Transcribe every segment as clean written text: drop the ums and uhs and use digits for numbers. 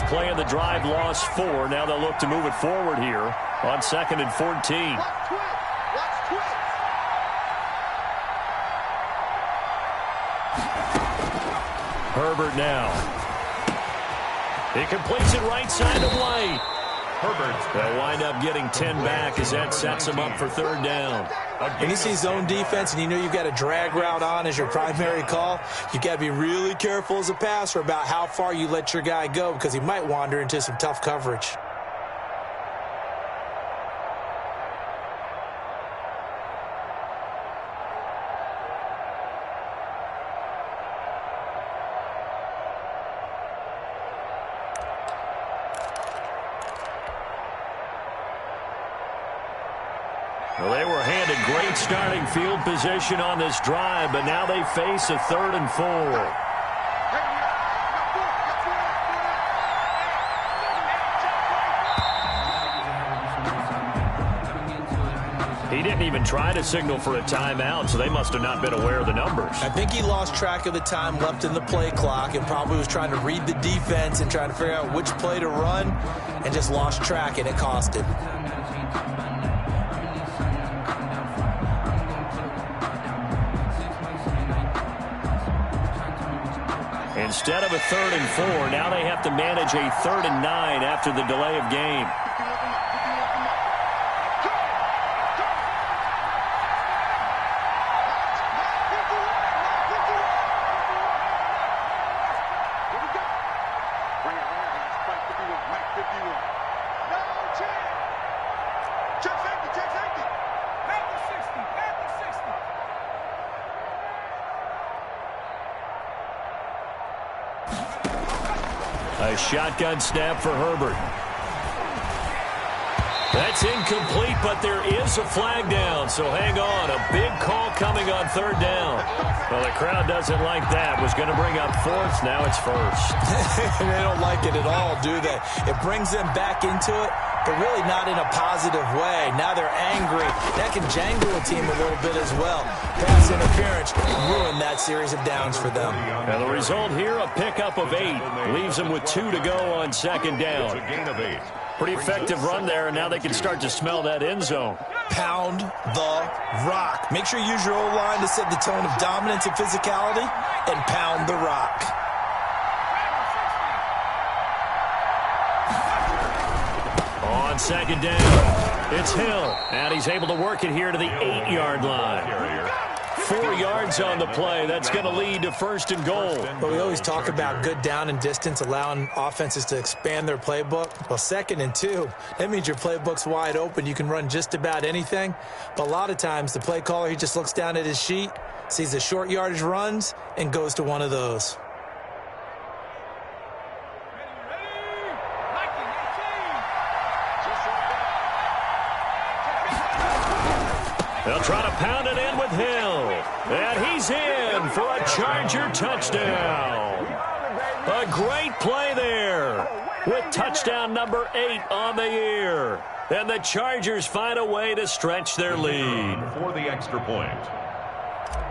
play of the drive lost 4. Now they'll look to move it forward here on 2nd and 14. Herbert now. He completes it right side of White. Herbert. They'll wind up getting 10 back as that sets him up for 3rd down. When you see zone defense and you know you've got a drag route on as your primary call, you've got to be really careful as a passer about how far you let your guy go because he might wander into some tough coverage. Well, they were handed great starting field position on this drive, but now they face a 3rd and 4. He didn't even try to signal for a timeout, so they must have not been aware of the numbers. I think he lost track of the time left in the play clock and probably was trying to read the defense and trying to figure out which play to run and just lost track, and it cost him. Instead of a 3rd and 4, now they have to manage a 3rd and 9 after the delay of game. A shotgun snap for Herbert. That's incomplete, but there is a flag down, so hang on. A big call coming on 3rd down. Well, the crowd doesn't like that. Was going to bring up 4th. Now it's 1st. They don't like it at all, do they? It brings them back into it, but really not in a positive way. Now they're angry. That can jangle a team a little bit as well. Pass interference ruined that series of downs for them. Now the result here, a pickup of 8. Leaves them with 2 to go on 2nd down. A gain of 8. Pretty effective run there, and now they can start to smell that end zone. Pound the rock. Make sure you use your O-line to set the tone of dominance and physicality, and pound the rock. On 2nd down, it's Hill, and he's able to work it here to the 8-yard line. 4 yards on the play. That's going to lead to 1st and goal. But we always talk about good down and distance, allowing offenses to expand their playbook. Well, 2nd and 2, that means your playbook's wide open. You can run just about anything. But a lot of times, the play caller, he just looks down at his sheet, sees the short yardage runs, and goes to one of those. They'll try to pound it in with Hill. And he's in for a Charger touchdown. A great play there with touchdown number 8 on the year. And the Chargers find a way to stretch their lead. For the extra point.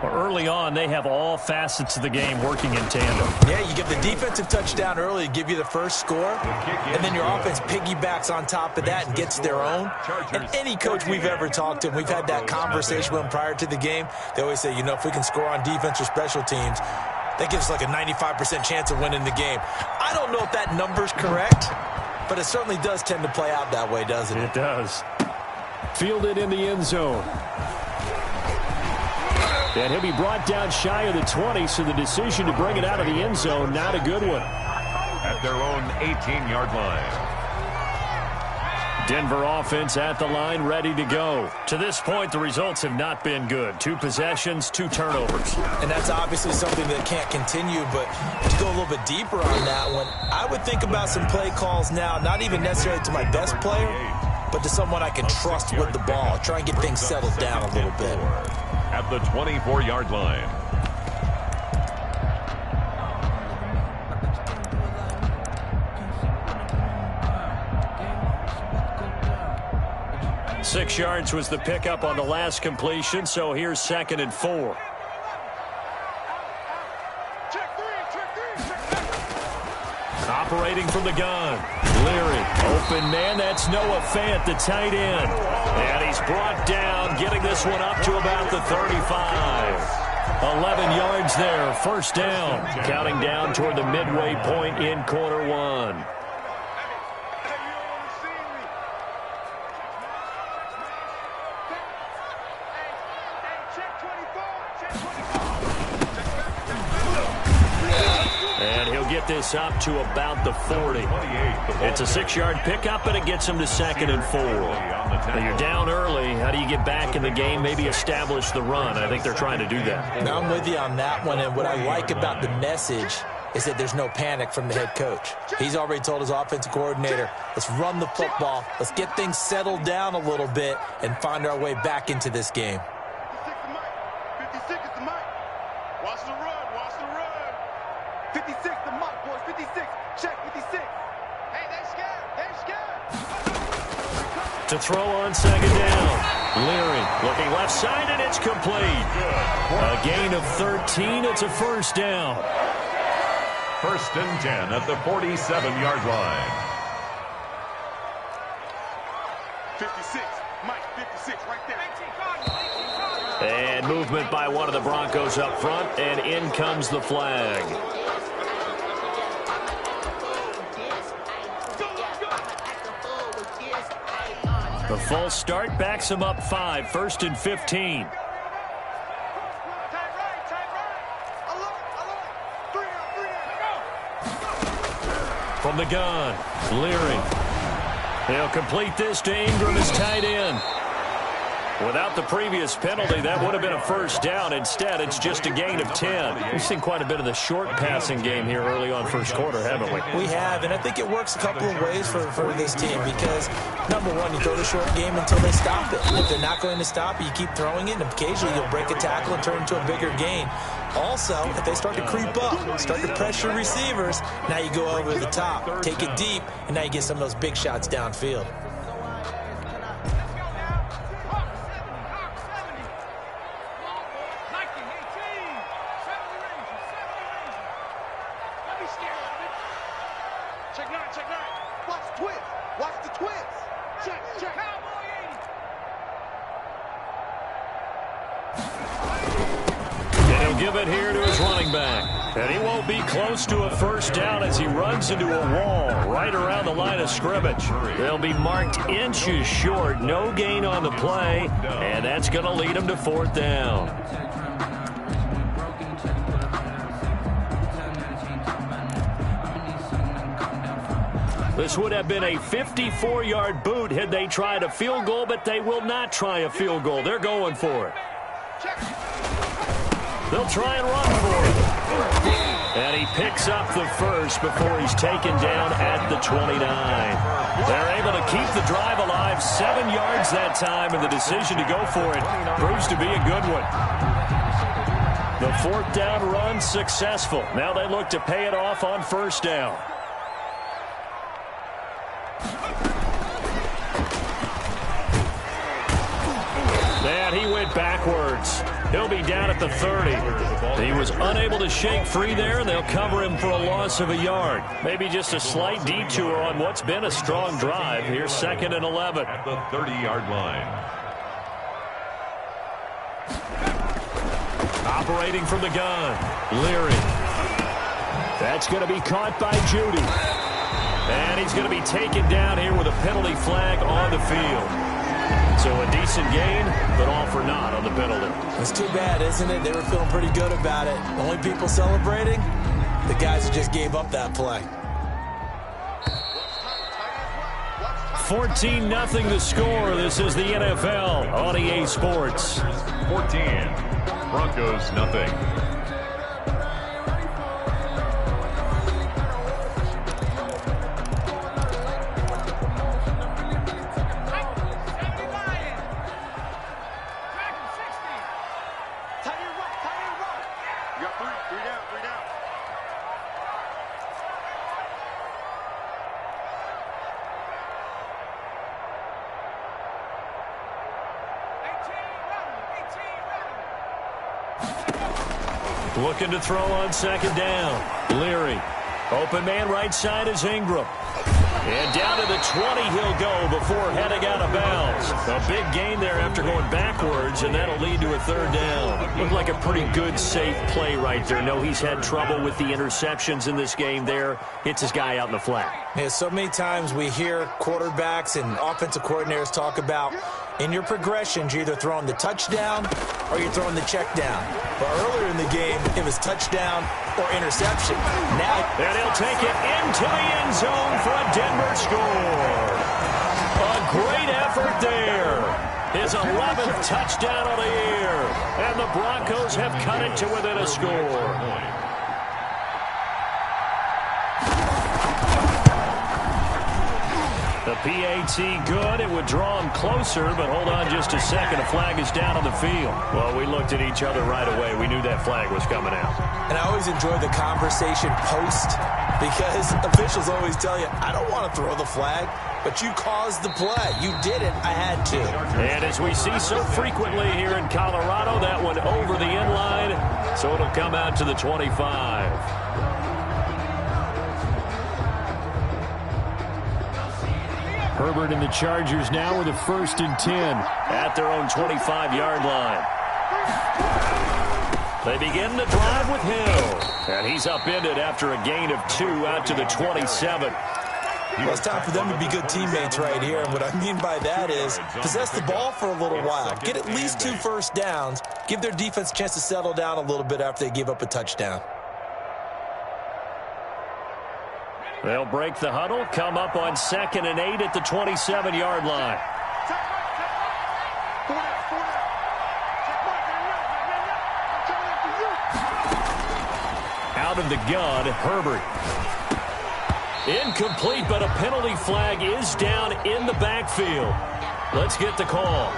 Well, early on, they have all facets of the game working in tandem. Yeah, you get the defensive touchdown early to give you the first score, and then your offense piggybacks on top of that and gets their own. And any coach we've ever talked to, and we've had that conversation with them prior to the game, they always say, you know, if we can score on defense or special teams, that gives us like a 95% chance of winning the game. I don't know if that number's correct, but it certainly does tend to play out that way, doesn't it? It does. Fielded in the end zone. And he'll be brought down shy of the 20, so the decision to bring it out of the end zone, not a good one. At their own 18-yard line. Denver offense at the line, ready to go. To this point, the results have not been good. 2 possessions, 2 turnovers. And that's obviously something that can't continue, but to go a little bit deeper on that one, I would think about some play calls now, not even necessarily to my best player, but to someone I can trust with the ball. Try and get things settled down a little bit. At the 24-yard line. Six yards was the pickup on the last completion, so here's 2nd and 4. Operating from the gun. Leary. Open man. That's Noah Fant, the tight end. And he's brought down, getting this one up to about the 35. 11 yards there, first down. Counting down toward the midway point in quarter one. And he'll get this up to about the 40. It's a 6-yard pickup, and it gets him to 2nd and 4. Now you're down early. How do you get back in the game, maybe establish the run? I think they're trying to do that. Now I'm with you on that one, and what I like about the message is that there's no panic from the head coach. He's already told his offensive coordinator, let's run the football, let's get things settled down a little bit and find our way back into this game. 56 is the mic. Watch the run, watch the run. 56 the mic, boys, 56. Check 56. Hey, they scared, they scared. To throw on 2nd down. Leary looking left side, and it's complete. A gain of 13. It's a first down. 1st and 10 at the 47-yard line. 56, Mike, 56, right there. And movement by one of the Broncos up front, and in comes the flag. The false start backs him up 5, 1st and 15. From the gun, Leary. He'll complete this to Ingram as tight end. Without the previous penalty, that would have been a first down. Instead, it's just a gain of 10. We've seen quite a bit of the short passing game here early on first quarter, haven't we? We have, and I think it works a couple of ways for this team because, number one, you throw the short game until they stop it. If they're not going to stop it, you keep throwing it, and occasionally you'll break a tackle and turn it into a bigger gain. Also, if they start to creep up, start to pressure receivers, now you go over the top, take it deep, and now you get some of those big shots downfield. Give it here to his running back. And he won't be close to a first down as he runs into a wall right around the line of scrimmage. They'll be marked inches short. No gain on the play. And that's going to lead him to 4th down. This would have been a 54-yard boot had they tried a field goal, but they will not try a field goal. They're going for it. They'll try and run for it. And he picks up the first before he's taken down at the 29. They're able to keep the drive alive, 7 yards that time, and the decision to go for it proves to be a good one. The 4th down run successful. Now they look to pay it off on first down. And he went backwards. He'll be down at the 30. He was unable to shake free there, and they'll cover him for a loss of a yard. Maybe just a slight detour on what's been a strong drive. Here's 2nd and 11. At the 30-yard line. Operating from the gun, Leary. That's going to be caught by Judy. And he's going to be taken down here with a penalty flag on the field. So a decent gain, but all for naught on the penalty. It's too bad, isn't it? They were feeling pretty good about it. Only people celebrating, the guys who just gave up that play. 14-0 the score. This is the NFL on EA Sports. 14. Broncos, nothing. Looking to throw on 2nd down. Leary Open man right side is Ingram. And down to the 20 he'll go before heading out of bounds. A big gain there after going backwards, and that'll lead to a third down. Looked like a pretty good, safe play right there. No, he's had trouble with the interceptions in this game there. Hits his guy out in the flat. Yeah, so many times we hear quarterbacks and offensive coordinators talk about in your progressions, you're either throwing the touchdown or you're throwing the check down. But earlier in the game, it was touchdown or interception. Now, and he'll take it into the end zone for a Denver score. A great effort there. His 11th touchdown of the year. And the Broncos have cut it to within a score. The PAT good. It would draw him closer, but hold on just a second. A flag is down on the field. Well, we looked at each other right away. We knew that flag was coming out. And I always enjoy the conversation post because officials always tell you, I don't want to throw the flag, but you caused the play. You did it. I had to. And as we see so frequently here in Colorado, that one over the end line, so it'll come out to the 25. Herbert and the Chargers now with a 1st and 10 at their own 25-yard line. They begin the drive with Hill. And he's upended after a gain of 2 out to the 27. Well, it's time for them to be good teammates right here. And what I mean by that is possess the ball for a little while. Get at least 2 first downs. Give their defense a chance to settle down a little bit after they give up a touchdown. They'll break the huddle, come up on 2nd and 8 at the 27-yard line. Out of the gun, Herbert. Incomplete, but a penalty flag is down in the backfield. Let's get the call.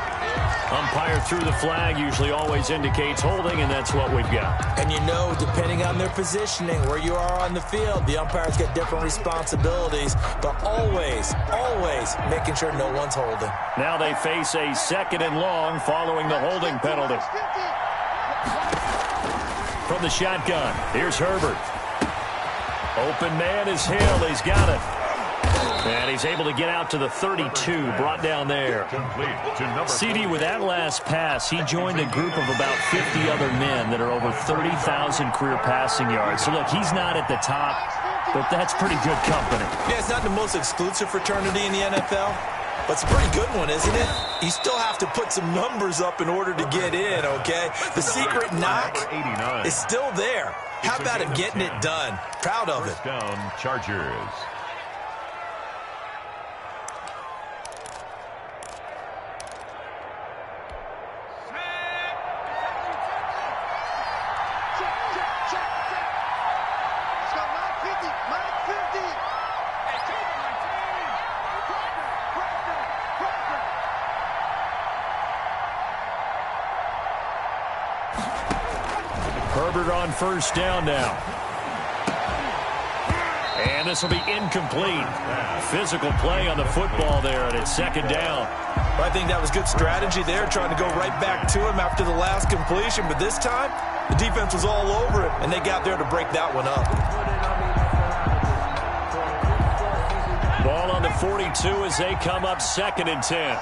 Umpire threw the flag, usually always indicates holding, and that's what we've got. And you know, depending on their positioning, where you are on the field, the umpire's got different responsibilities, but always, always making sure no one's holding. Now they face a 2nd and long following the holding penalty. From the shotgun, here's Herbert. Open man is Hill. He's got it. And he's able to get out to the 32, brought down there. CD, with that last pass, he joined a group of about 50 other men that are over 30,000 career passing yards. So, look, he's not at the top, but that's pretty good company. Yeah, it's not the most exclusive fraternity in the NFL, but it's a pretty good one, isn't it? You still have to put some numbers up in order to get in, okay? The secret knock is still there. How about him getting it done? Proud of it. First down, Chargers. Herbert on 1st down now. And this will be incomplete. Physical play on the football there, and it's 2nd down. Well, I think that was good strategy there, trying to go right back to him after the last completion. But this time, the defense was all over it, and they got there to break that one up. Ball on the 42 as they come up 2nd and 10.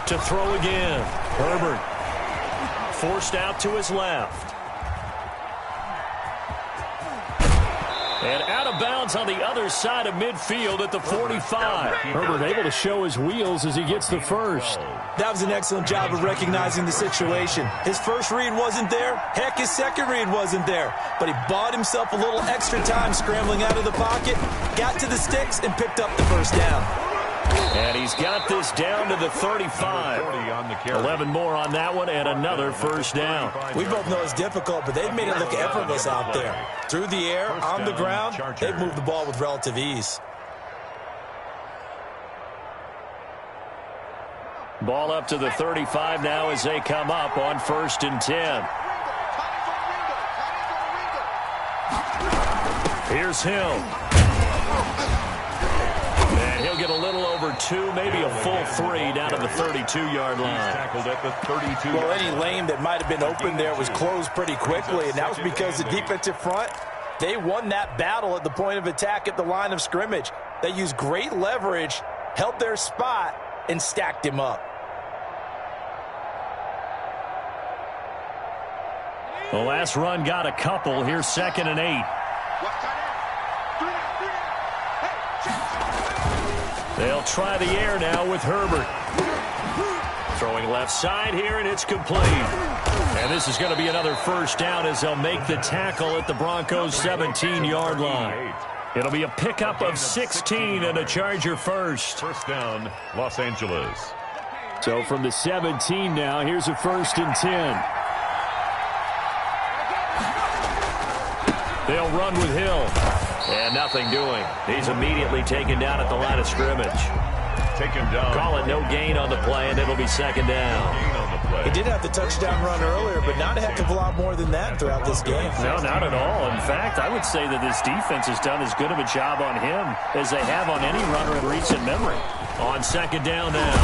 To throw again. Herbert forced out to his left. And out of bounds on the other side of midfield at the 45. Herbert able to show his wheels as he gets the first. That was an excellent job of recognizing the situation. His first read wasn't there. Heck, his second read wasn't there. But he bought himself a little extra time scrambling out of the pocket, got to the sticks, and picked up the first down. And he's got this down to the 35. 11 more on that one and another first down. We both know it's difficult, but they've made it look effortless out there. Through the air, on the ground, they've moved the ball with relative ease. Ball up to the 35 now as they come up on 1st and 10. Here's Hill. And he'll get a little over 2, maybe a full 3 down to the 32-yard line. Tackled at the 32. Well, any lane that might have been open there was closed pretty quickly, and that was because the defensive front, they won that battle at the point of attack at the line of scrimmage. They used great leverage, held their spot, and stacked him up. The last run got a couple. Here's 2nd and 8. They'll try the air now with Herbert. Throwing left side here, and it's complete. And this is going to be another 1st down as they'll make the tackle at the Broncos' 17-yard line. It'll be a pickup of 16 and a Charger first. 1st down, Los Angeles. So from the 17 now, here's a 1st and 10. They'll run with Hill. And nothing doing. He's immediately taken down at the line of scrimmage. Taken down. Call it no gain on the play, and it'll be 2nd down. Gain on the play. He did have the touchdown run earlier, but not a heck of a lot more than that throughout this game. No, not at all. In fact, I would say that this defense has done as good of a job on him as they have on any runner in recent memory. On 2nd down now,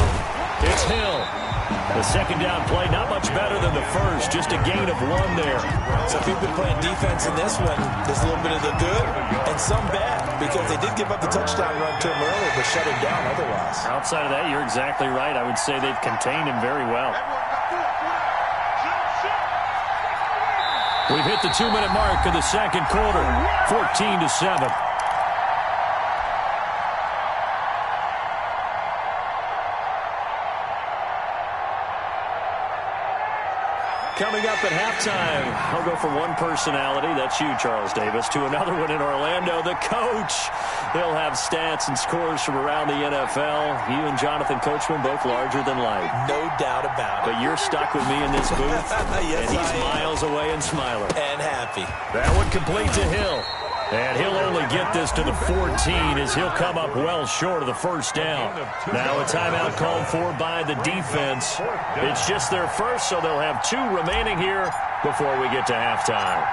it's Hill. The 2nd down play, not much better than the first, just a gain of 1 there. So if you've been playing defense in this one, there's a little bit of the good and some bad, because they did give up the touchdown run to him earlier, but shut him down otherwise. Outside of that, you're exactly right. I would say they've contained him very well. We've hit the 2-minute mark of the 2nd quarter, 14-7. Coming up at halftime, I'll go from one personality, that's you, Charles Davis, to another one in Orlando, the coach. He'll have stats and scores from around the NFL. You and Jonathan Coachman, both larger than life. No doubt about it. But you're stuck with me in this booth, yes, and he's miles away and smiling. And happy. That one complete to Hill. And he'll only get this to the 14 as he'll come up well short of the 1st down. Now a timeout called for by the defense. It's just their first, so they'll have 2 remaining here before we get to halftime.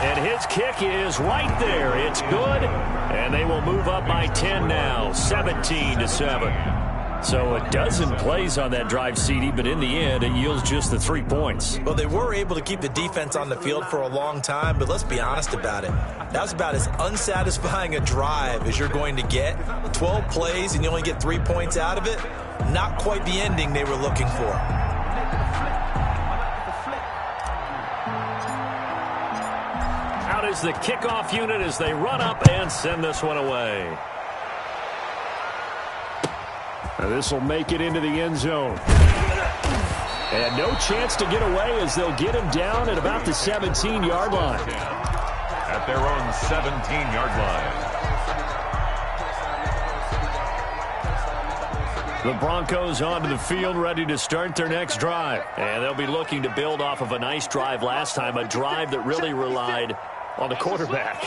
And his kick is right there. It's good, and they will move up by 10 now, 17-7. So a dozen plays on that drive, CD, but in the end, it yields just the 3 points. Well, they were able to keep the defense on the field for a long time, but let's be honest about it. That was about as unsatisfying a drive as you're going to get. 12 plays, and you only get 3 points out of it. Not quite the ending they were looking for. Out is the kickoff unit as they run up and send this one away. Now this will make it into the end zone. And no chance to get away as they'll get him down at about the 17-yard line. At their own 17-yard line. The Broncos onto the field, ready to start their next drive. And they'll be looking to build off of a nice drive last time, a drive that really relied on the quarterback.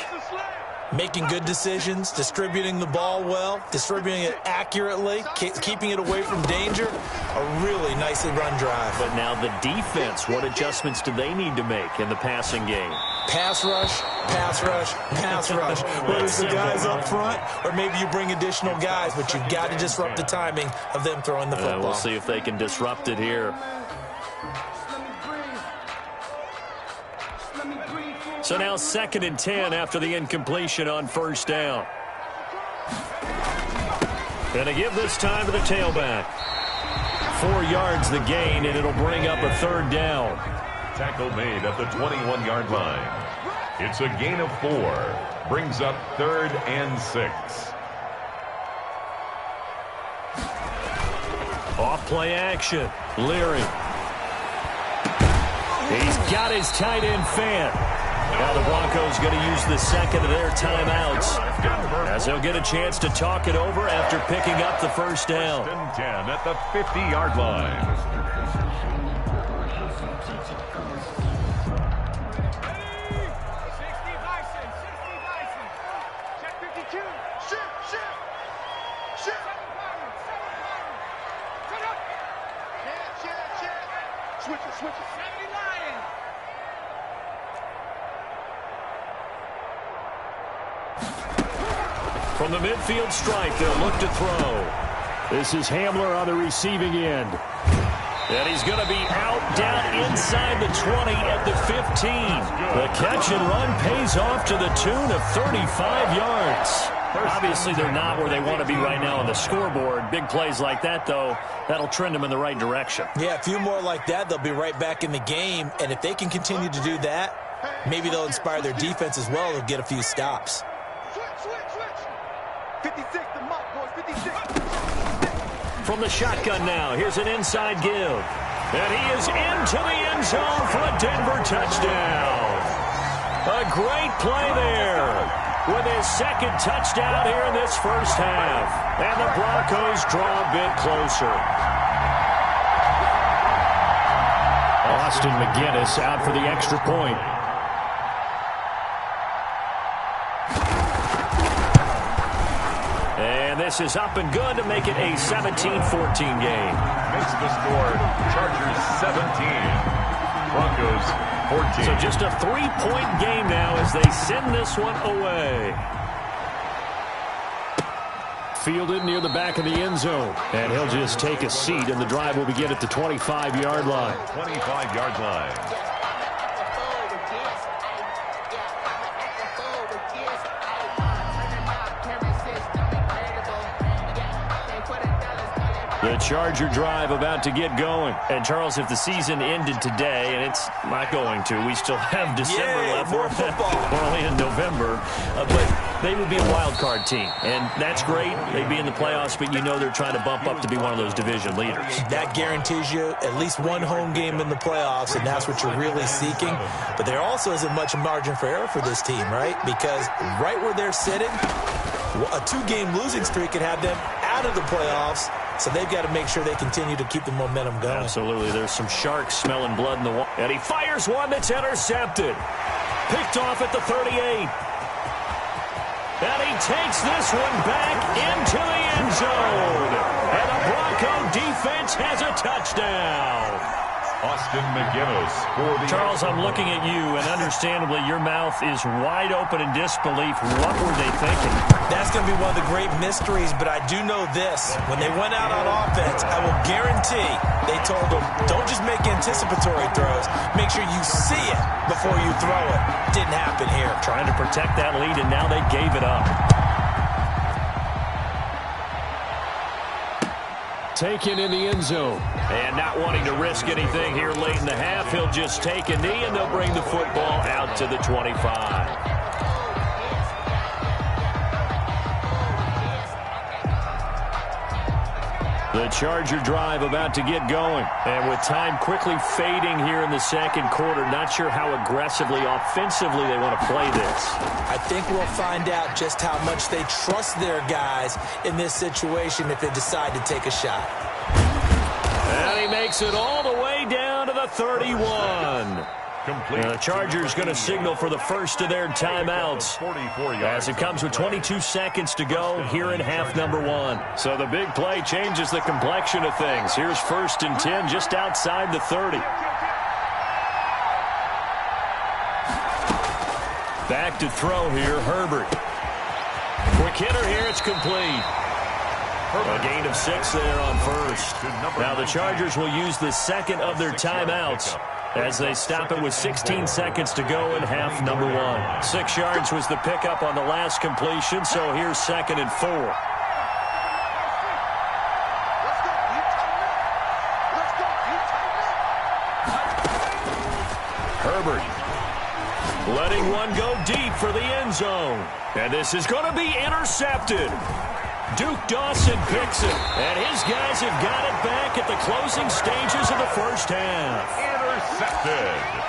Making good decisions, distributing the ball well, distributing it accurately, keeping it away from danger. A really nicely run drive. But now the defense, what adjustments do they need to make in the passing game? Pass rush, pass rush, pass rush. Whether it's the guys up front or maybe you bring additional guys, but you've got to disrupt the timing of them throwing the football. We'll see if they can disrupt it here. So now 2nd and 10 after the incompletion on 1st down. Gonna give this time to the tailback. 4 yards the gain, and it'll bring up a 3rd down. Tackle made at the 21-yard line. It's a gain of 4. Brings up 3rd and 6. Off play action. Leary. He's got his tight end fan. Now the Broncos going to use the 2nd of their timeouts as they'll get a chance to talk it over after picking up the 1st down. 1st and 10 at the 50-yard line. From the midfield stripe, they'll look to throw. This is Hamler on the receiving end. And he's going to be out down inside the 20 at the 15. The catch and run pays off to the tune of 35 yards. Obviously, they're not where they want to be right now on the scoreboard. Big plays like that, though, that'll trend them in the right direction. Yeah, a few more like that, they'll be right back in the game. And if they can continue to do that, maybe they'll inspire their defense as well. They'll get a few stops. Switch. 56, the mark, boys, 56. From the shotgun now, here's an inside give. And he is into the end zone for a Denver touchdown. A great play there with his second touchdown here in this first half. And the Broncos draw a bit closer. Austin McGinnis out for the extra point. And this is up and good to make it a 17-14 game. Makes the score Chargers 17, Broncos 14. So just a 3-point game now as they send this one away. Fielded near the back of the end zone. And he'll just take a seat, and the drive will begin at the 25-yard line. 25-yard line. The Charger drive about to get going. And, Charles, if the season ended today, and it's not going to, we still have December left. More football. We're only in November. But they would be a wild card team. And that's great. They'd be in the playoffs, but you know they're trying to bump up to be one of those division leaders. That guarantees you at least one home game in the playoffs, and that's what you're really seeking. But there also isn't much margin for error for this team, right? Because right where they're sitting, a 2-game losing streak could have them out of the playoffs. So they've got to make sure they continue to keep the momentum going. Absolutely. There's some sharks smelling blood in the water. And he fires one that's intercepted. Picked off at the 38. And he takes this one back into the end zone. And the Bronco defense has a touchdown. Austin McGinnis for the... Charles, I'm looking at you, and understandably, your mouth is wide open in disbelief. What were they thinking? That's going to be one of the great mysteries, but I do know this. When they went out on offense, I will guarantee they told them, don't just make anticipatory throws. Make sure you see it before you throw it. Didn't happen here. Trying to protect that lead, and now they gave it up. Taken in the end zone. And not wanting to risk anything here late in the half, he'll just take a knee, and they'll bring the football out to the 25. The Charger drive about to get going. And with time quickly fading here in the second quarter, not sure how aggressively, offensively they want to play this. I think we'll find out just how much they trust their guys in this situation if they decide to take a shot. And he makes it all the way down to the 31. The Chargers going to signal for the first of their timeouts as it comes with 22 seconds to go here in half number 1. So the big play changes the complexion of things. Here's 1st and 10 just outside the 30. Back to throw here, Herbert. Quick hitter here, it's complete. A gain of 6 there on first. Now the Chargers will use the second of their timeouts as they stop it with 16 seconds to go in half number 1. 6 yards was the pickup on the last completion, so here's 2nd and 4. Herbert letting one go deep for the end zone. And this is going to be intercepted. Duke Dawson picks it, and his guys have got it back at the closing stages of the first half. Intercepted.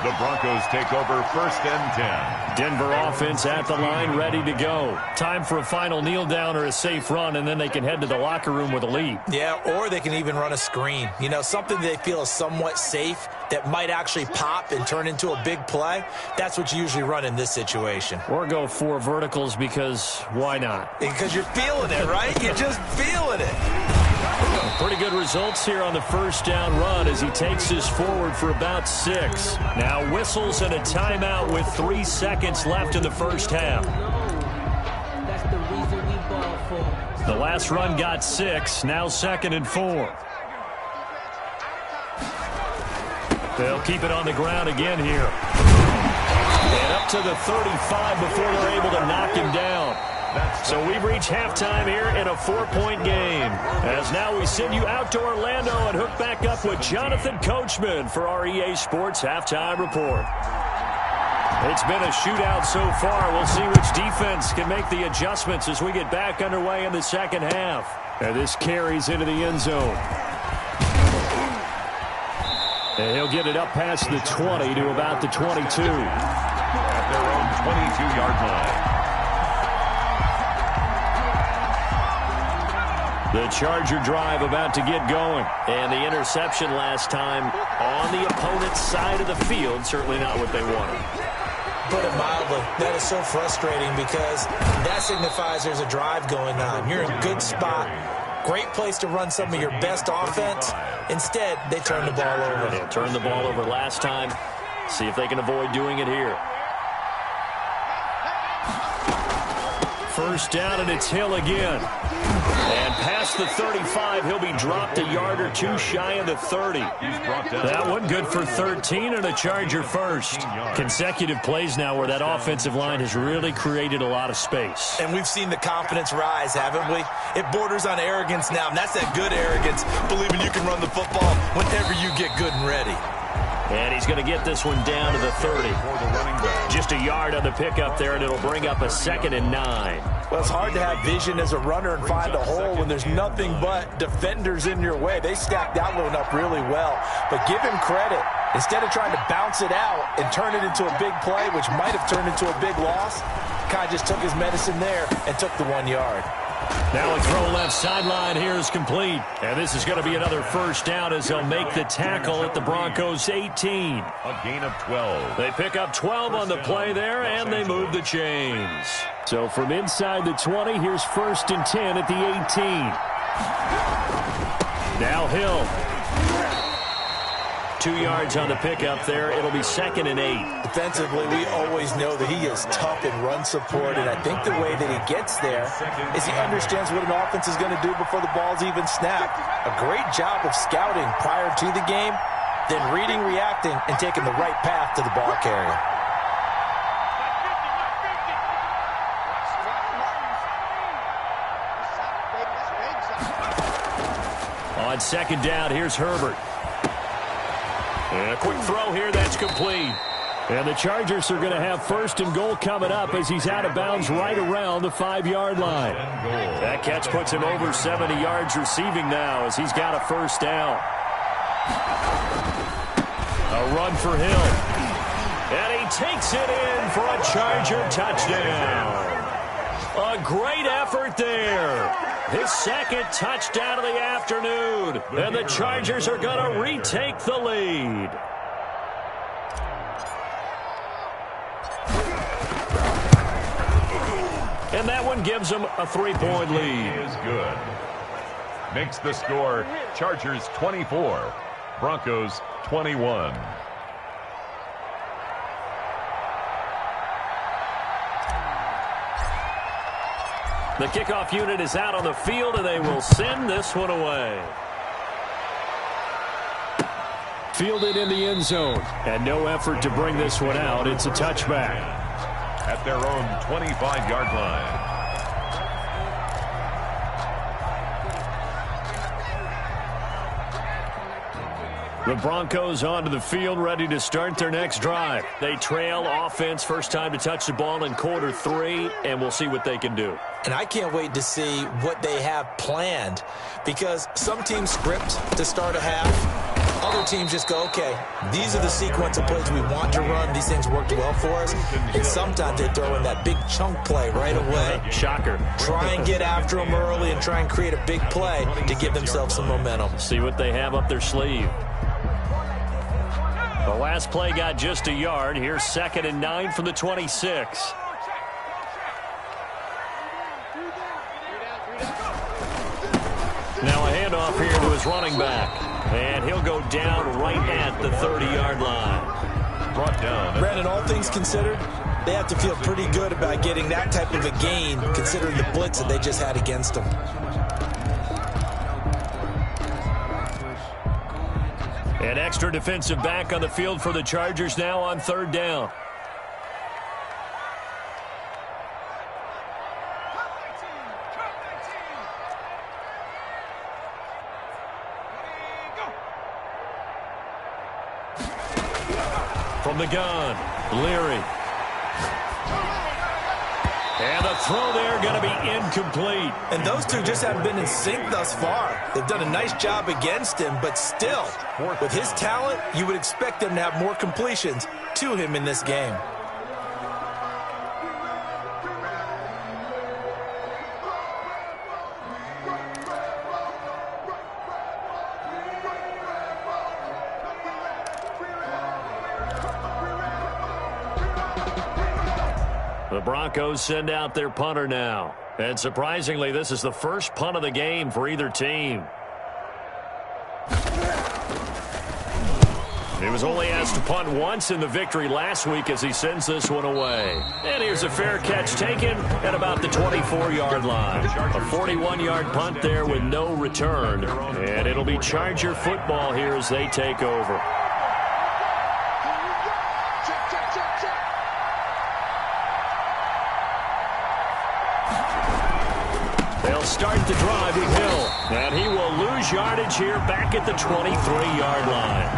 The Broncos take over 1st and 10. Denver offense at the line, ready to go. Time for a final kneel down or a safe run, and then they can head to the locker room with a lead. Yeah, or they can even run a screen. You know, something they feel is somewhat safe that might actually pop and turn into a big play. That's what you usually run in this situation. Or go 4 verticals because why not? Because you're feeling it, right? You're just feeling it. Pretty good results here on the first down run as he takes this forward for about 6. Now whistles and a timeout with 3 seconds left in the first half. The last run got 6. Now 2nd and 4. They'll keep it on the ground again here. And up to the 35 before they're able to knock him down. So we've reached halftime here in a 4-point game. As now we send you out to Orlando and hook back up with Jonathan Coachman for our EA Sports Halftime Report. It's been a shootout so far. We'll see which defense can make the adjustments as we get back underway in the second half. And this carries into the end zone. And he'll get it up past the 20 to about the 22. At their own 22-yard line. The Charger drive about to get going. And the interception last time on the opponent's side of the field. Certainly not what they wanted. Put it mildly, that is so frustrating because that signifies there's a drive going on. You're in a good spot. Great place to run some of your best offense. Instead, they turn the ball over. They turned the ball over last time. See if they can avoid doing it here. First down, and it's Hill again. And past the 35, he'll be dropped a yard or two shy of the 30. That one good for 13 and a Charger first. Consecutive plays now where that offensive line has really created a lot of space. And we've seen the confidence rise, haven't we? It borders on arrogance now, and that's that good arrogance, believing you can run the football whenever you get good and ready. And he's going to get this one down to the 30. Just a yard on the pickup there, and it'll bring up a 2nd and 9. Well, it's hard to have vision as a runner and find a hole when there's nothing but defenders in your way. They stacked that one up really well. But give him credit. Instead of trying to bounce it out and turn it into a big play, which might have turned into a big loss, kind of just took his medicine there and took the 1 yard. Now a throw left sideline here is complete. And this is going to be another first down as they'll make the tackle at the Broncos' 18. A gain of 12. They pick up 12 on the play there, and they move the chains. So from inside the 20, here's 1st and 10 at the 18. Now Hill. 2 yards on the pickup there. It'll be 2nd and 8. Defensively, we always know that he is tough in run support, and I think the way that he gets there is he understands what an offense is going to do before the ball's even snapped. A great job of scouting prior to the game, then reading, reacting, and taking the right path to the ball carrier. On 2nd down, here's Herbert. And a quick throw here, that's complete. And the Chargers are going to have 1st and goal coming up as he's out of bounds right around the 5-yard line. That catch puts him over 70 yards receiving now as he's got a 1st down. A run for Hill. And he takes it in for a Charger touchdown. A great effort there. His 2nd touchdown of the afternoon. And the Chargers are going to retake the lead. And that one gives them a 3-point lead. Is good. Makes the score Chargers 24, Broncos 21. The kickoff unit is out on the field, and they will send this one away. Fielded in the end zone, and no effort to bring this one out. It's a touchback. At their own 25-yard line. The Broncos onto the field, ready to start their next drive. They trail offense, first time to touch the ball in quarter 3, and we'll see what they can do. And I can't wait to see what they have planned, because some teams script to start a half. Other teams just go, okay, these are the sequence of plays we want to run. These things worked well for us. And sometimes they throw in that big chunk play right away. Shocker. Try and get after them early and try and create a big play to give themselves some momentum. See what they have up their sleeve. The last play got just a yard. Here's 2nd and 9 from the 26. Now a handoff here to his running back. And he'll go down right at the 30-yard line. Brought down. Brandon, all things considered, They have to feel pretty good about getting that type of a gain, considering the blitz that they just had against them. An extra defensive back on the field for the Chargers now on third down. From the gun, Leary. And the throw there going to be incomplete. And those two just haven't been in sync thus far. They've done a nice job against him, but still, with his talent, you would expect them to have more completions to him in this game. The Broncos send out their punter now. And surprisingly, this is the first punt of the game for either team. He was only asked to punt once in the victory last week as he sends this one away. And here's a fair catch taken at about the 24-yard line. A 41-yard punt there with no return. And it'll be Charger football here as they take over. Start the drive with Hill. And he will lose yardage here back at the 23-yard line.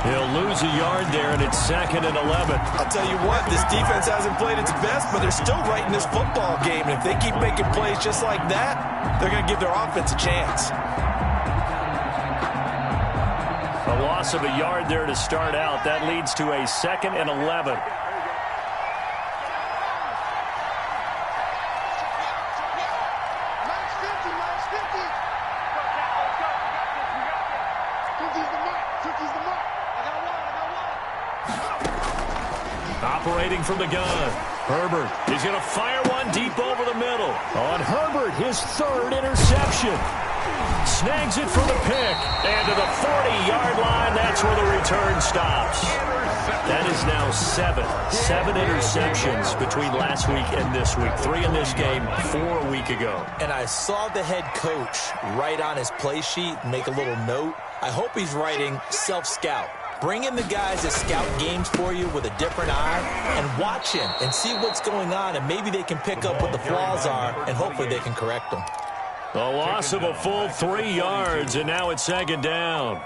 He'll lose a yard there, and it's 2nd and 11. I'll tell you what, this defense hasn't played its best, but they're still right in this football game. And if they keep making plays just like that, they're going to give their offense a chance. A loss of a yard there to start out. That leads to a 2nd and 11. Operating from the gun, Herbert. He's going to fire one deep over the middle. On Herbert, his 3rd interception. Snags it for the pick. And to the 40-yard line, that's where the return stops. That is now 7 interceptions between last week and this week. 3 in this game, 4 a week ago. And I saw the head coach write on his play sheet and make a little note. I hope he's writing self-scout. Bring in the guys that scout games for you with a different eye and watch him and see what's going on, and maybe they can pick up what the flaws are, and hopefully they can correct them. A loss of a full 3 yards, and now it's 2nd down.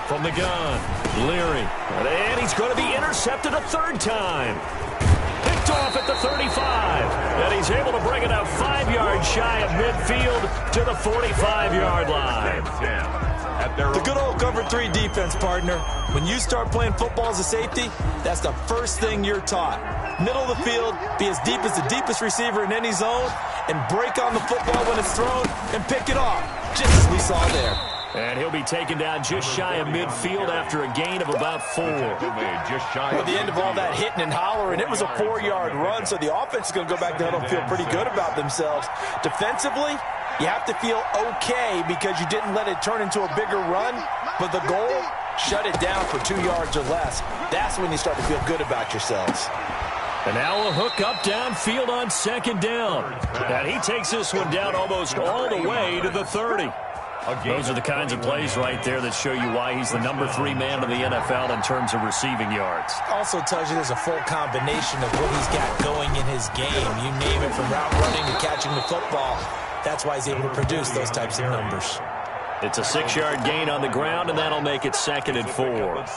From the gun, Leary. And he's going to be intercepted a 3rd time. Picked off at the 35. And he's able to bring it up 5 yards shy of midfield to the 45-yard line. The good old cover 3 defense, partner. When you start playing football as a safety, that's the first thing you're taught. Middle of the field, be as deep as the deepest receiver in any zone, and break on the football when it's thrown and pick it off, just as we saw there. And he'll be taken down just shy of midfield after a gain of about 4. At the end of all that hitting and hollering, it was a 4-yard run, so the offense is going to go back there and feel pretty good about themselves. Defensively, you have to feel okay because you didn't let it turn into a bigger run, but the goal, shut it down for 2 yards or less. That's when you start to feel good about yourselves. And now a hook up downfield on 2nd down. And he takes this one down almost all the way to the 30. Those are the kinds of plays right there that show you why he's the number 3 man in the NFL in terms of receiving yards. Also tells you there's a full combination of what he's got going in his game. You name it, from route running to catching the football. That's why he's able to produce those types of numbers. It's a 6-yard gain on the ground, and that'll make it 2nd and 4.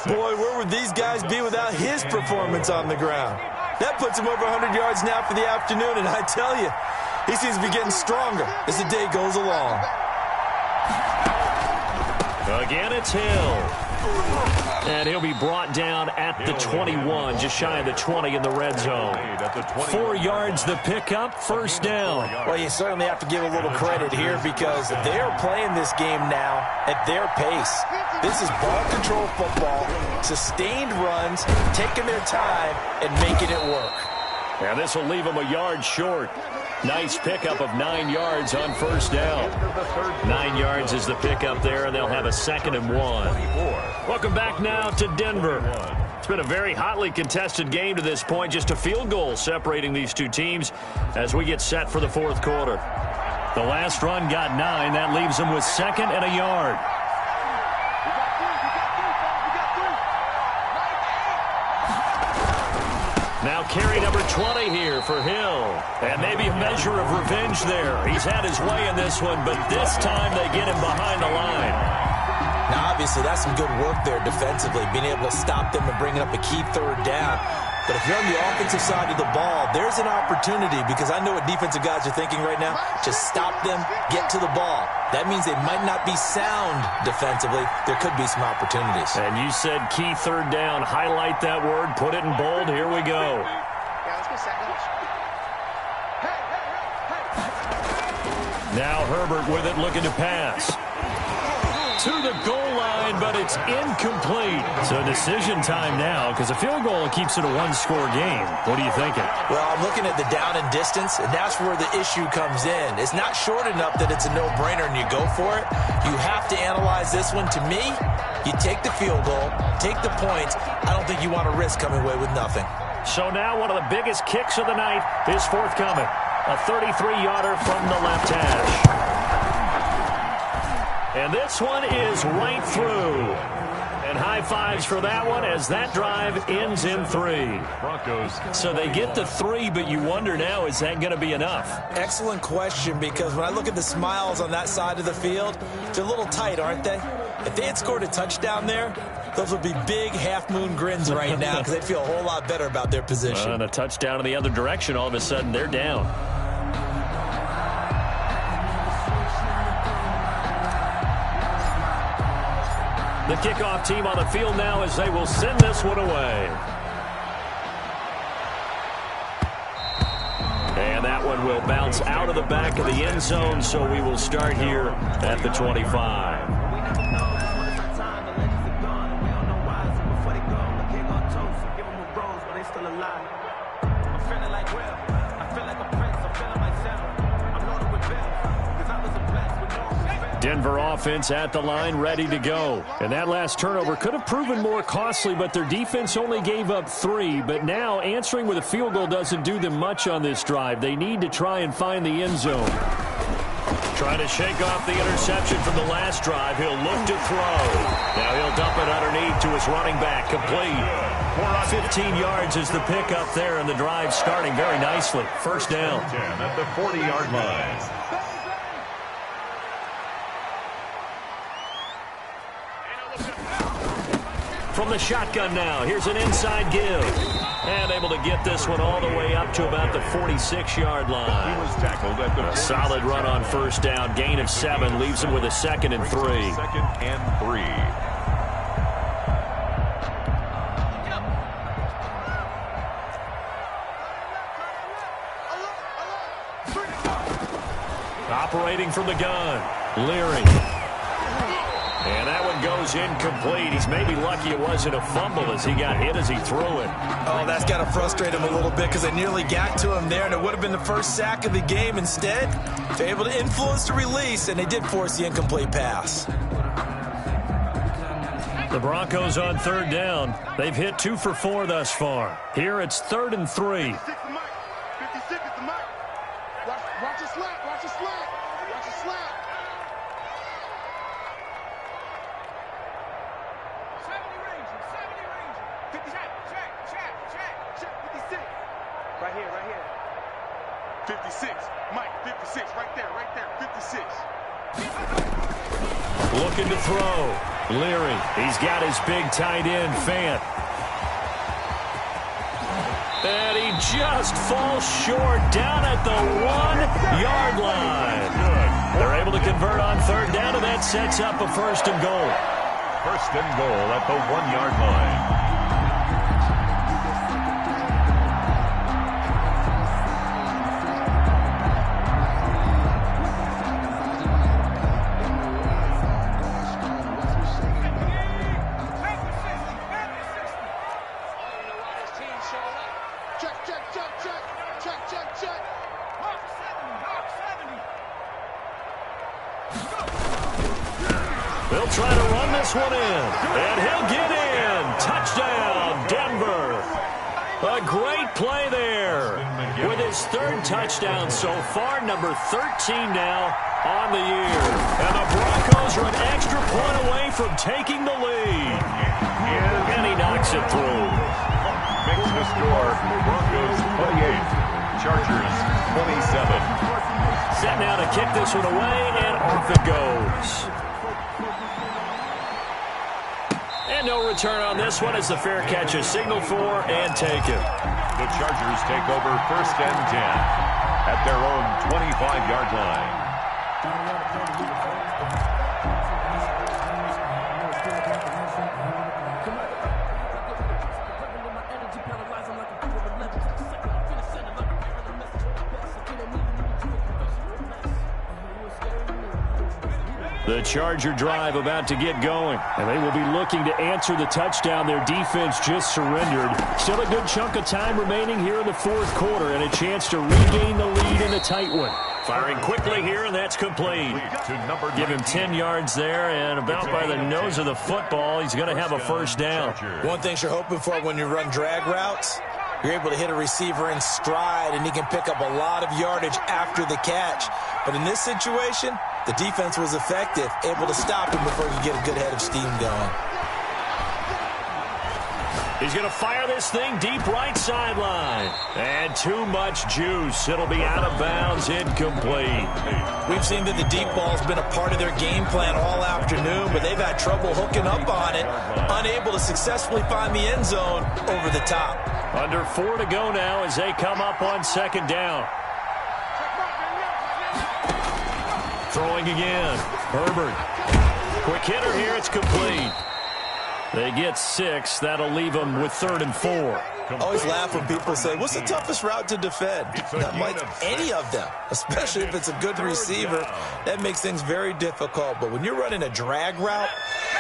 Boy, where would these guys be without his performance on the ground? That puts him over 100 yards now for the afternoon, and I tell you, he seems to be getting stronger as the day goes along. Again, it's Hill. And he'll be brought down at the 21, just shy of the 20 in the red zone. 4 yards the pickup, 1st down. Well, you certainly have to give a little credit here because they're playing this game now at their pace. This is ball control football, sustained runs, taking their time, and making it work. And this will leave them a yard short. Nice pickup of 9 yards on first down. 9 yards is the pickup there, and they'll have a 2nd and 1. Welcome back now to Denver. It's been a very hotly contested game to this point. Just a field goal separating these two teams as we get set for the fourth quarter. The last run got 9. That leaves them with 2nd and a yard. Now carry number 20 here for Hill. And maybe a measure of revenge there. He's had his way in this one, but this time they get him behind the line. Now, obviously, that's some good work there defensively, being able to stop them and bringing up a key third down. But if you're on the offensive side of the ball, there's an opportunity, because I know what defensive guys are thinking right now. Just stop them, get to the ball. That means they might not be sound defensively. There could be some opportunities. And you said key third down. Highlight that word. Put it in bold. Here we go. Now Herbert with it, looking to pass. To the goal line, but it's incomplete. So decision time now, because a field goal keeps it a one-score game. What are you thinking? Well, I'm looking at the down and distance, and that's where the issue comes in. It's not short enough that it's a no-brainer and you go for it. You have to analyze this one. To me, you take the field goal, take the points. I don't think you want to risk coming away with nothing. So now one of the biggest kicks of the night is forthcoming. A 33-yarder from the left hash. And this one is right through. And high fives for that one as that drive ends in 3. Broncos. So they get the 3, but you wonder now, is that going to be enough? Excellent question, because when I look at the smiles on that side of the field, they're a little tight, aren't they? If they had scored a touchdown there, those would be big half-moon grins right now, because they'd feel a whole lot better about their position. And a touchdown in the other direction, all of a sudden they're down. The kickoff team on the field now as they will send this one away. And that one will bounce out of the back of the end zone, so we will start here at the 25. Denver offense at the line, ready to go. And that last turnover could have proven more costly, but their defense only gave up 3. But now answering with a field goal doesn't do them much on this drive. They need to try and find the end zone. Trying to shake off the interception from the last drive. He'll look to throw. Now he'll dump it underneath to his running back. Complete. 15 yards is the pickup there, and the drive starting very nicely. First down. 10 at the 40-yard line. From the shotgun now, here's an inside give. And able to get this one all the way up to about the 46-yard line. He was tackled at the A solid run on first down. Gain of 7 leaves him with a 2nd and 3. 2nd and 3. Operating from the gun, Leary. And that one goes incomplete. He's maybe lucky it wasn't a fumble as he got hit as he threw it. Oh, that's got to frustrate him a little bit, because they nearly got to him there, and it would have been the first sack of the game. Instead, they're able to influence the release, and they did force the incomplete pass. The Broncos on third down. They've hit 2 for 4 thus far. Here it's 3rd and 3. 56 is the mic. Watch your slap. Watch your slap. Watch your slap. 70 Ranger. 50. Check. 56. Right here. 56. Mike, 56. Right there. 56. Looking to throw. Leary. He's got his big tight end, Fant. And he just falls short down at the 1-yard line. They're able to convert on third down, and that sets up a 1st and goal. 1st and goal at the 1-yard line. Check. Check, check, check. Mark 70, Mark 70. They'll try to run this one in, and he'll get in. Touchdown, Denver. A great play there. With his third touchdown so far, number 13 now on the year. And the Broncos are an extra point away from taking the lead. And he knocks it through. Makes the score Broncos 28, Chargers 27. Set now to kick this one away, and off it goes. And no return on this one as the fair catch is signaled for and taken. The Chargers take over 1st and 10 at their own 25-yard line. The Charger drive about to get going, and they will be looking to answer the touchdown. Their defense just surrendered. Still a good chunk of time remaining here in the 4th quarter, and a chance to regain the lead in a tight one. Firing quickly here, and that's complete. Give him 10 yards there, and about by the nose of the football, he's going to have a first down. One thing you're hoping for when you run drag routes, you're able to hit a receiver in stride, and he can pick up a lot of yardage after the catch. But in this situation, the defense was effective, able to stop him before he could get a good head of steam going. He's going to fire this thing deep right sideline. And too much juice. It'll be out of bounds, incomplete. We've seen that the deep ball's been a part of their game plan all afternoon, but they've had trouble hooking up on it, unable to successfully find the end zone over the top. Under 4 to go now as they come up on 2nd down. Throwing again. Herbert. Quick hitter here. It's complete. They get 6. That'll leave them with 3rd and 4. I always laugh when people say, what's the toughest route to defend? Not like any of them, especially if it's a good receiver. That makes things very difficult. But when you're running a drag route,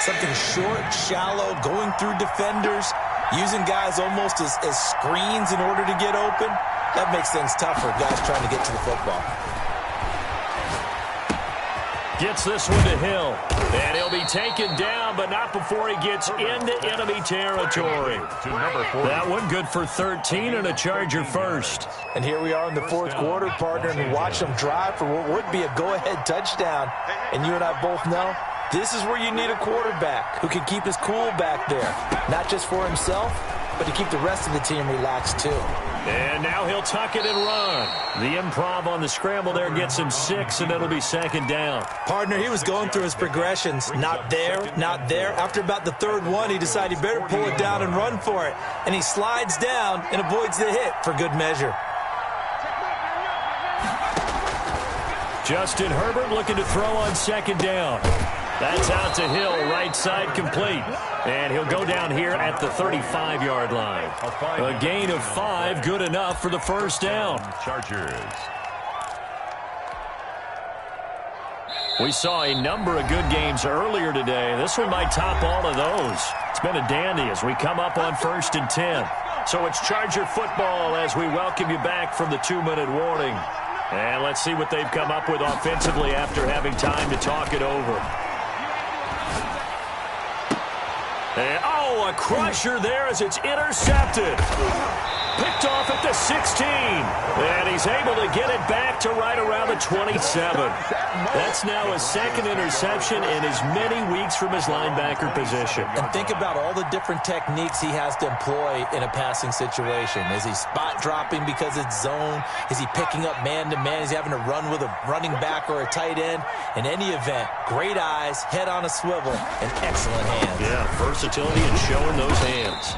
something short, shallow, going through defenders, using guys almost as screens in order to get open, that makes things tough for guys trying to get to the football. Gets this one to Hill. And he'll be taken down, but not before he gets into enemy territory. That one good for 13 and a Charger first. And here we are in the 4th quarter, partner, and watch them drive for what would be a go-ahead touchdown. And you and I both know this is where you need a quarterback who can keep his cool back there. Not just for himself, but to keep the rest of the team relaxed too. And now he'll tuck it and run. The improv on the scramble there gets him 6, and it'll be 2nd down. Partner, he was going through his progressions. Not there, not there. After about the 3rd one, he decided he better pull it down and run for it. And he slides down and avoids the hit for good measure. Justin Herbert looking to throw on 2nd down. That's out to Hill, right side complete. And he'll go down here at the 35-yard line. A gain of 5, good enough for the first down. Chargers. We saw a number of good games earlier today. This one might top all of those. It's been a dandy as we come up on 1st and 10. So it's Charger football as we welcome you back from the 2-minute warning. And let's see what they've come up with offensively after having time to talk it over. And, a crusher there as it's intercepted. Picked off at the 16. And he's able to get it back to right around the 27. That's now his 2nd interception in as many weeks from his linebacker position. And think about all the different techniques he has to employ in a passing situation. Is he spot dropping because it's zone? Is he picking up man-to-man? Is he having to run with a running back or a tight end? In any event, great eyes, head on a swivel, and excellent hands. Yeah, versatility and showing those hands.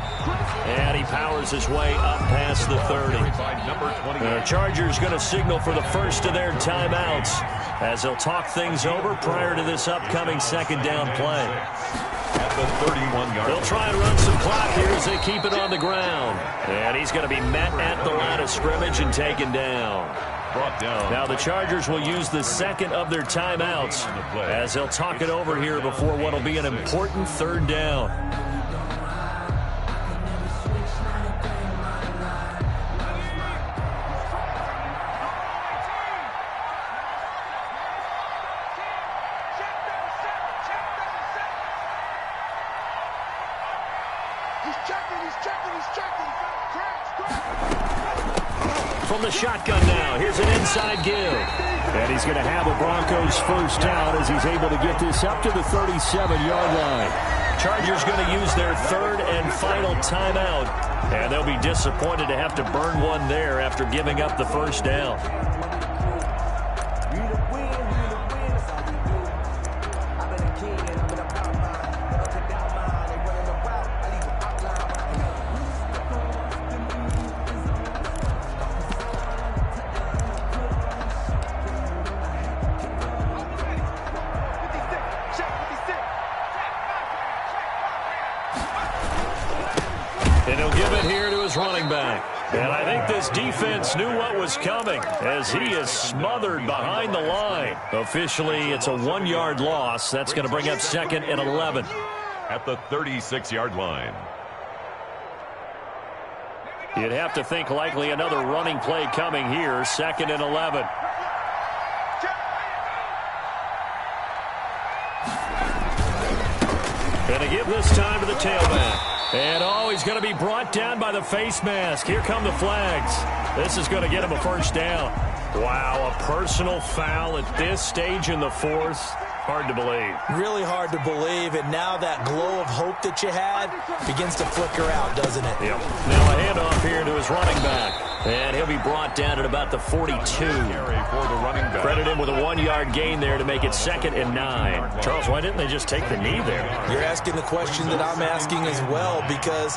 And he powers his way up past the 30. The Chargers going to signal for the first of their timeouts as they'll talk things over prior to this upcoming 2nd down play. At the 31-yard. They'll try and run some clock here as they keep it on the ground. And he's going to be met at the line of scrimmage and taken down. Brought down. Now the Chargers will use the 2nd of their timeouts as they'll talk it over here before what will be an important 3rd down. From the shotgun now, here's an inside give. And he's going to have a Broncos first down as he's able to get this up to the 37-yard line. Chargers going to use their third and final timeout. And they'll be disappointed to have to burn one there after giving up the first down. And he'll give it here to his running back. And I think this defense knew what was coming as he is smothered behind the line. Officially, it's a 1-yard loss. That's going to bring up 2nd and 11. At the 36-yard line. You'd have to think likely another running play coming here. 2nd and 11. And to give this time to the tailback. And, he's going to be brought down by the face mask. Here come the flags. This is going to get him a first down. Wow, a personal foul at this stage in the fourth. Hard to believe. Really hard to believe, and now that glow of hope that you had begins to flicker out, doesn't it? Yep. Now a handoff here to his running back. And he'll be brought down at about the 42. Credit him with a 1-yard gain there to make it 2nd and 9. Charles, why didn't they just take the knee there? You're asking the question that I'm asking as well, because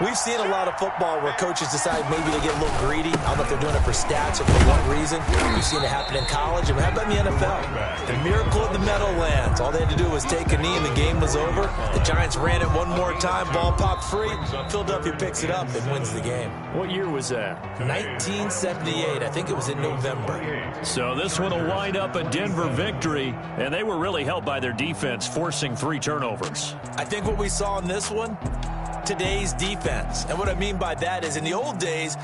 we've seen a lot of football where coaches decide maybe to get a little greedy. I don't know if they're doing it for stats or for what reason. We've seen it happen in college, and how about in the NFL? The miracle of the Meadowlands. All they had to do was take a knee, and the game was over. The Giants ran it one more time. Ball popped free. Philadelphia picks it up and wins the game. What year was that? 1978. I think it was in November. So this one will wind up a Denver victory, and they were really helped by their defense, forcing 3 turnovers. I think what we saw in this one, today's defense. And what I mean by that is in the old days,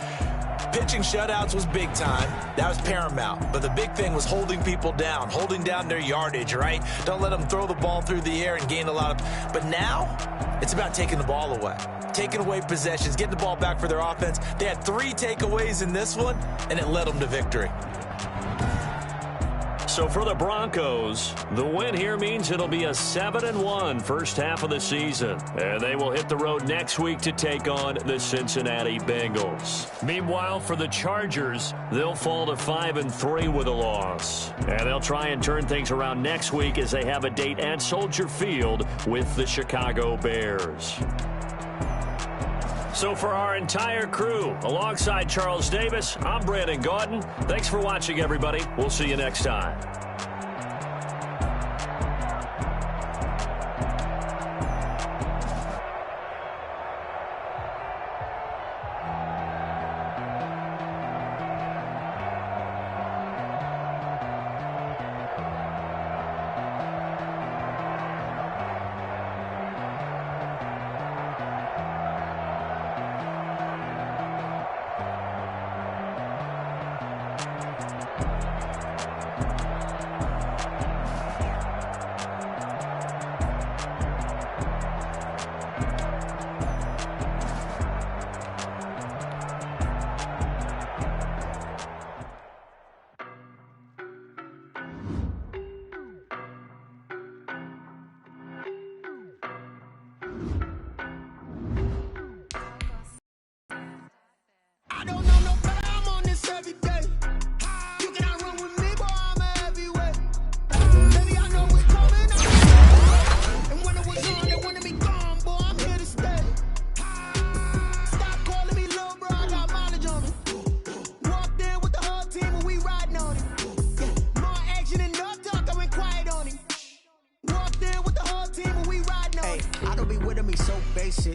pitching shutouts was big time. That was paramount. But the big thing was holding people down, holding down their yardage, right? Don't let them throw the ball through the air and gain a lot of... But now, it's about taking the ball away. Taking away possessions, getting the ball back for their offense. They had 3 takeaways in this one, and it led them to victory. So for the Broncos, the win here means it'll be a 7-1 first half of the season. And they will hit the road next week to take on the Cincinnati Bengals. Meanwhile, for the Chargers, they'll fall to 5-3 with a loss. And they'll try and turn things around next week as they have a date at Soldier Field with the Chicago Bears. So for our entire crew, alongside Charles Davis, I'm Brandon Gaudin. Thanks for watching, everybody. We'll see you next time.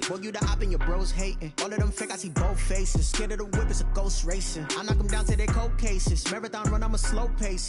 Boy, you the op and your bros hating. All of them fake, I see both faces. Scared of the whip, it's a ghost racing. I knock them down to their cold cases. Marathon run, I'm a slow pace.